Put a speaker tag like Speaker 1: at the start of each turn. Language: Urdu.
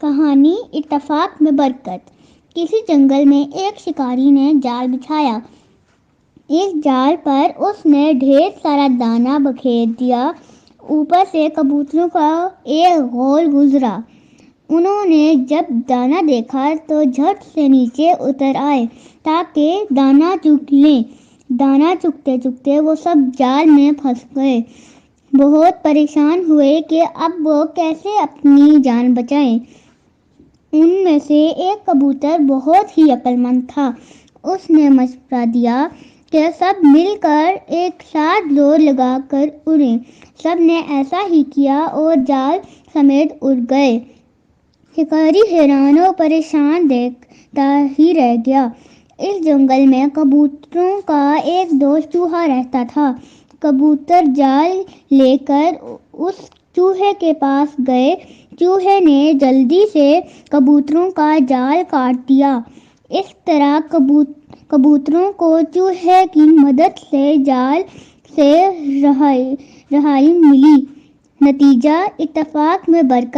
Speaker 1: کہانی اتفاق میں برکت۔ کسی جنگل میں ایک شکاری نے جال بچھایا۔ اس جال پر اس نے ڈھیر سارا دانہ بکھیر دیا۔ اوپر سے کبوتروں کا ایک غول گزرا۔ انہوں نے جب دانہ دیکھا تو جھٹ سے نیچے اتر آئے تاکہ دانہ چگ لیں۔ دانہ چگتے چگتے وہ سب جال میں پھنس گئے۔ بہت پریشان ہوئے کہ اب وہ کیسے اپنی جان بچائیں۔ ان میں سے ایک کبوتر بہت ہی عقل مند تھا۔ اس نے مشورہ دیا کہ سب مل کر ایک ساتھ زور لگا کر اڑیں۔ سب نے ایسا ہی کیا اور جال سمیت اڑ گئے۔ شکاری حیران و پریشان دیکھتا ہی رہ گیا۔ اس جنگل میں کبوتروں کا ایک دوست چوہا رہتا تھا۔ کبوتر جال لے کر اس چوہے کے پاس گئے۔ چوہے نے جلدی سے کبوتروں کا جال کاٹ دیا۔ اس طرح کبوتروں کو چوہے کی مدد سے جال سے رہائی ملی۔ نتیجہ اتفاق میں برکت۔